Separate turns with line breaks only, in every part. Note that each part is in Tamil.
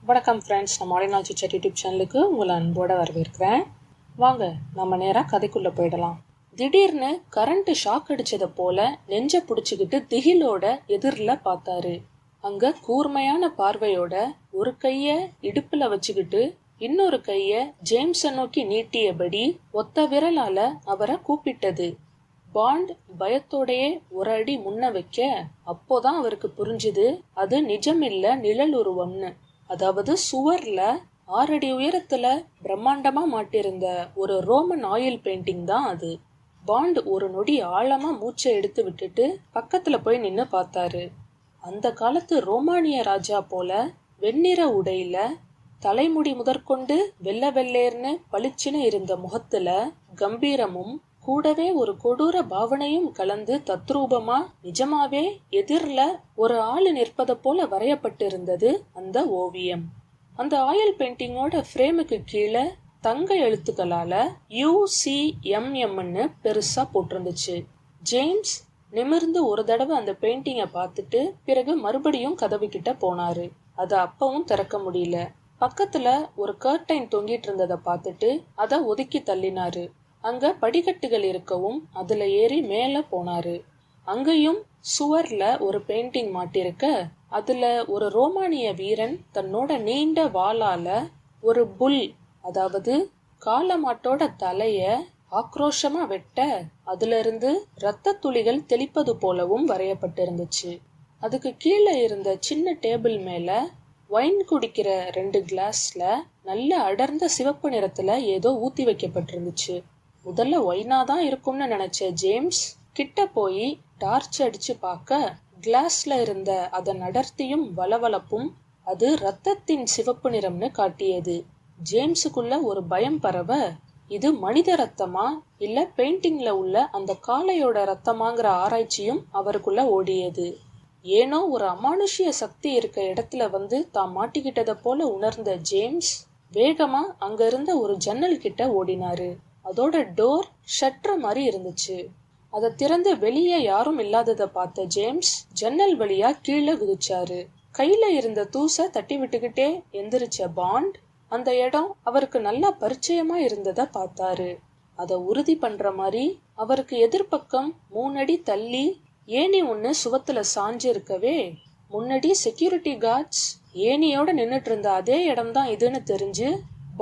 வணக்கம் ஃப்ரெண்ட்ஸ், நம்ம ஆடியோ சிட் யூடியூப் சேனலுக்கு உங்களை அன்போடு வரவேற்கிறேன். வாங்க நம்ம நேராக கதைக்குள்ளே போயிடலாம். திடீர்னு கரண்ட் ஷாக் அடிச்சதை போல நெஞ்ச பிடிச்சிக்கிட்டு திகிலோட எதிரில் பார்த்தாரு. அங்க கூர்மையான பார்வையோட ஒரு கைய இடுப்புல வச்சுக்கிட்டு இன்னொரு கைய ஜேம்ஸை நோக்கி நீட்டியபடி ஒத்த விரலால அவரை கூப்பிட்டது. பாண்ட் பயத்தோடையே ஒரு அடி முன்ன வைக்க அப்போதான் அவருக்கு புரிஞ்சுது அது நிஜமில்ல, நிழல் உருவம்னு. அதாவது சுவர்ல 6 அடி உயரத்துல பிரம்மாண்டமா மாட்டிருந்த ஒரு ரோமன் ஆயில் பெயிண்டிங் தான் அது. பாண்ட் ஒரு நொடி ஆழமா மூச்சை எடுத்து விட்டுட்டு பக்கத்துல போய் நின்னு பார்த்தாரு. அந்த காலத்து ரோமானிய ராஜா போல வெண்ணிற உடையில தலைமுடி முதற்கொண்டு வெள்ளை வெள்ளேர்னு பளிச்சுன்னு இருந்த முகத்துல கம்பீரமும் கூடவே ஒரு கொடூர பாவனையும் கலந்து தத்ரூபமா நிஜமாவே எதிர்ல ஒரு ஆளு நிற்பதை போல வரையப்பட்டிருந்தது அந்த ஓவியம். அந்த ஆயில் பெயிண்டிங்கோட ஃப்ரேமுக்கு கீழே தங்க எழுத்துக்களால UCMMன்னு பெருசா போட்டிருந்துச்சு. ஜேம்ஸ் நிமிர்ந்து ஒரு தடவை அந்த பெயிண்டிங்கை பார்த்துட்டு பிறகு மறுபடியும் கதவு கிட்ட போனாரு. அதை அப்பவும் திறக்க முடியல. பக்கத்துல ஒரு கர்டைன் தொங்கிட்டு இருந்ததை பார்த்துட்டு அதை ஒதுக்கி தள்ளினாரு. அங்க படிக்கட்டுகள் இருக்கவும் அதுல ஏறி மேல போனாரு. அங்கேயும் சுவர்ல ஒரு பெயிண்டிங் மாட்டிருக்க அதுல ஒரு ரோமானிய வீரன் தன்னோட நீண்ட வாளால ஒரு புல், அதாவது காளமாட்டோட தலைய ஆக்ரோஷமா வெட்ட அதுல இருந்து இரத்த துளிகள் தெளிப்பது போலவும் வரையப்பட்டிருந்துச்சு. அதுக்கு கீழே இருந்த சின்ன டேபிள் மேல வைன் குடிக்கிற 2 கிளாஸ்ல நல்ல அடர்ந்த சிவப்பு நிறத்துல ஏதோ ஊத்தி வைக்கப்பட்டிருந்துச்சு. முதல்ல ஒயினா தான் இருக்கும்னு நினைச்ச ஜேம்ஸ் கிட்ட போய் டார்ச் அடிச்சு பார்க்க கிளாஸ்ல இருந்த அதன் அடர்த்தியும் வளவளப்பும் அது ரத்தத்தின் சிவப்பு நிறம்னு காட்டியது. ஜேம்ஸுக்குள்ள ஒரு பயம் பரவ இது மனித ரத்தமா இல்ல பெயிண்டிங்ல உள்ள அந்த காளையோட ரத்தமாங்கிற ஆராய்ச்சியும் அவருக்குள்ள ஓடியது. ஏனோ ஒரு அமானுஷ்ய சக்தி இருக்க இடத்துல வந்து தான் மாட்டிக்கிட்டதை போல உணர்ந்த ஜேம்ஸ் வேகமா அங்க இருந்த ஒரு ஜன்னல் கிட்ட ஓடினாரு. அதோட டோர் ஷட்டர் மாதிரி இருந்துச்சு. அதை திறந்து வெளியே யாரும் இல்லாததை பார்த்த ஜேம்ஸ் ஜன்னல் வழியா கீழே குதிச்சாரு. கையில இருந்த தூசை தட்டி விட்டுக்கிட்டே எந்திரிச்ச பாண்ட் அந்த இடம் அவருக்கு நல்லா பரிச்சயமா இருந்ததை பார்த்தாரு. அதை உறுதி பண்ற மாதிரி அவருக்கு எதிர்பக்கம் 3 அடி தள்ளி ஏணி ஒண்ணு சுவத்துல சாஞ்சு இருக்கவே முன்னாடி செக்யூரிட்டி கார்ட்ஸ் ஏணியோட நின்னுட்டு இருந்த அதே இடம்தான் இதுன்னு தெரிஞ்சு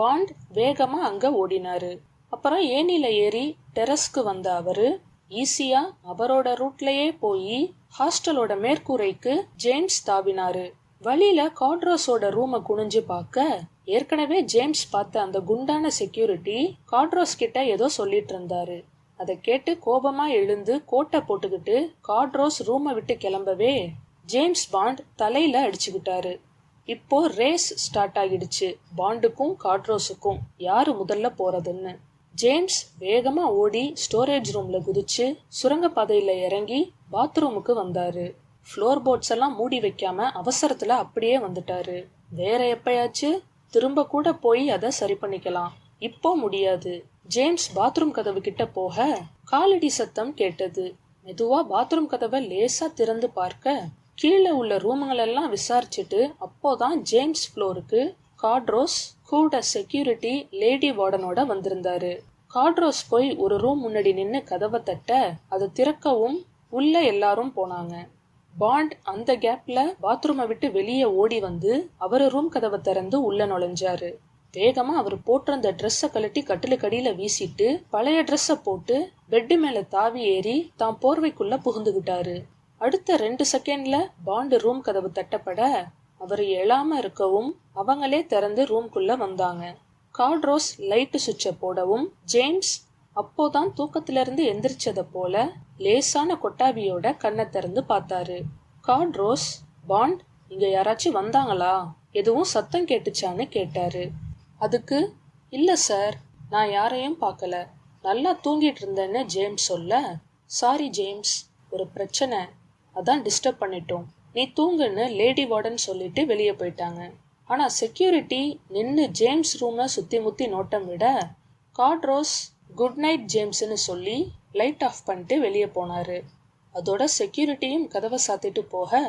பாண்ட் வேகமா அங்க ஓடினாரு. அப்புறம் ஏணில ஏறி டெரஸ்க்கு வந்த அவரு ஈஸியா அவரோட ரூட்லயே போய் ஹாஸ்டலோட மேற்கூரைக்கு ஜேம்ஸ் தாவினாரு. வழியில காட்ரோஸோட ரூமை குனிஞ்சு பார்க்க ஏற்கனவே ஜேம்ஸ் பார்த்த அந்த குண்டான செக்யூரிட்டி காட்ரோஸ் கிட்ட ஏதோ சொல்லிட்டு இருந்தாரு. அதை கேட்டு கோபமா எழுந்து கோட்டை போட்டுக்கிட்டு காட்ரோஸ் ரூமை விட்டு கிளம்பவே ஜேம்ஸ் பாண்ட் தலையில அடிச்சுக்கிட்டாரு. இப்போ ரேஸ் ஸ்டார்ட் ஆகிடுச்சு, பாண்டுக்கும் காட்ரோஸுக்கும் யாரு முதல்ல போறதுன்னு. ஜேம்ஸ் வேகமா ஓடி ஸ்டோரேஜ் ரூம்ல குதிச்சு சுரங்கப்பாதையில இறங்கி பாத்ரூமுக்கு வந்தாரு. ஃப்ளோர் போர்ட்ஸ் எல்லாம் மூடி வைக்காம அவசரத்துல அப்படியே வந்துட்டாரு. வேற எப்பயாச்சு திரும்ப கூட போய் அதை சரி பண்ணிக்கலாம், இப்போ முடியாது. ஜேம்ஸ் பாத்ரூம் கதவு கிட்ட போக காலடி சத்தம் கேட்டது. மெதுவா பாத்ரூம் கதவை லேசா திறந்து பார்க்க கீழே உள்ள ரூம்களெல்லாம் விசாரிச்சுட்டு அப்போதான் ஜேம்ஸ் ஃப்ளோருக்கு காட்ரோஸ் கூட செக்யூரிட்டி லேடி வார்டனோட வந்திருந்தாரு. காட்ரோஸ் போய் ஒரு ரூம் முன்னாடி நின்னு கதவை தட்ட அதை திறக்கவும் உள்ள எல்லாரும் போனாங்க. பாண்ட் அந்த கேப்ல பாத்ரூமை விட்டு வெளியே ஓடி வந்து அவரு ரூம் கதவை திறந்து உள்ள நுழைஞ்சாரு. வேகமா அவர் போட்டிருந்த ட்ரெஸ்ஸை கழட்டி கட்டிலுக்கடியில வீசிட்டு பழைய ட்ரெஸ்ஸை போட்டு பெட்டு மேல தாவி ஏறி தான் போர்வைக்குள்ள புகுந்துகிட்டாரு. அடுத்த 2 செகண்ட்ல பாண்ட் ரூம் கதவு தட்டப்பட அவர் எழாம இருக்கவும் அவங்களே திறந்து ரூம்குள்ள வந்தாங்க. காட்ரோஸ் லைட்டு சுவிட்சை போடவும் ஜேம்ஸ் அப்போதான் தூக்கத்துல இருந்து எந்திரிச்சதை போல லேசான கொட்டாவியோட கண்ணை திறந்து பார்த்தாரு. காட்ரோஸ், பாண்ட் இங்க யாராச்சும் வந்தாங்களா, எதுவும் சத்தம் கேட்டுச்சான்னு கேட்டாரு. அதுக்கு இல்ல சார், நான் யாரையும் பார்க்கல, நல்லா தூங்கிட்டு இருந்தேன்னு ஜேம்ஸ் சொல்ல, சாரி ஜேம்ஸ், ஒரு பிரச்சனை, அதான் டிஸ்டர்ப் பண்ணிட்டோம், நீ தூங்குன்னு லேடி வார்டன் சொல்லிட்டு வெளியே போயிட்டாங்க. ஆனா செக்யூரிட்டி நின்னு ஜேம்ஸ் ரூமை சுத்தி முத்தி நோட்டம் விட காட்ரோஸ் குட் நைட் ஜேம்ஸ்ன்னு சொல்லி லைட் ஆஃப் பண்ணிட்டு வெளியே போனாரு. அதோட செக்யூரிட்டியும் கதவை சாத்திட்டு போக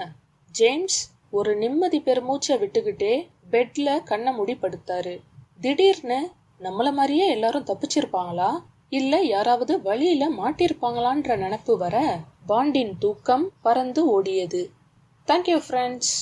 ஜேம்ஸ் ஒரு நிம்மதி பெருமூச்சை விட்டுக்கிட்டே பெட்ல கண்ணை மூடி படுத்தாரு. திடீர்னு நம்மள மாதிரியே எல்லாரும் தப்பிச்சிருப்பாங்களா, இல்ல யாராவது வழியில மாட்டிருப்பாங்களான்ற நினைப்பு வர பாண்டின் தூக்கம் பறந்து ஓடியது. Thank you friends.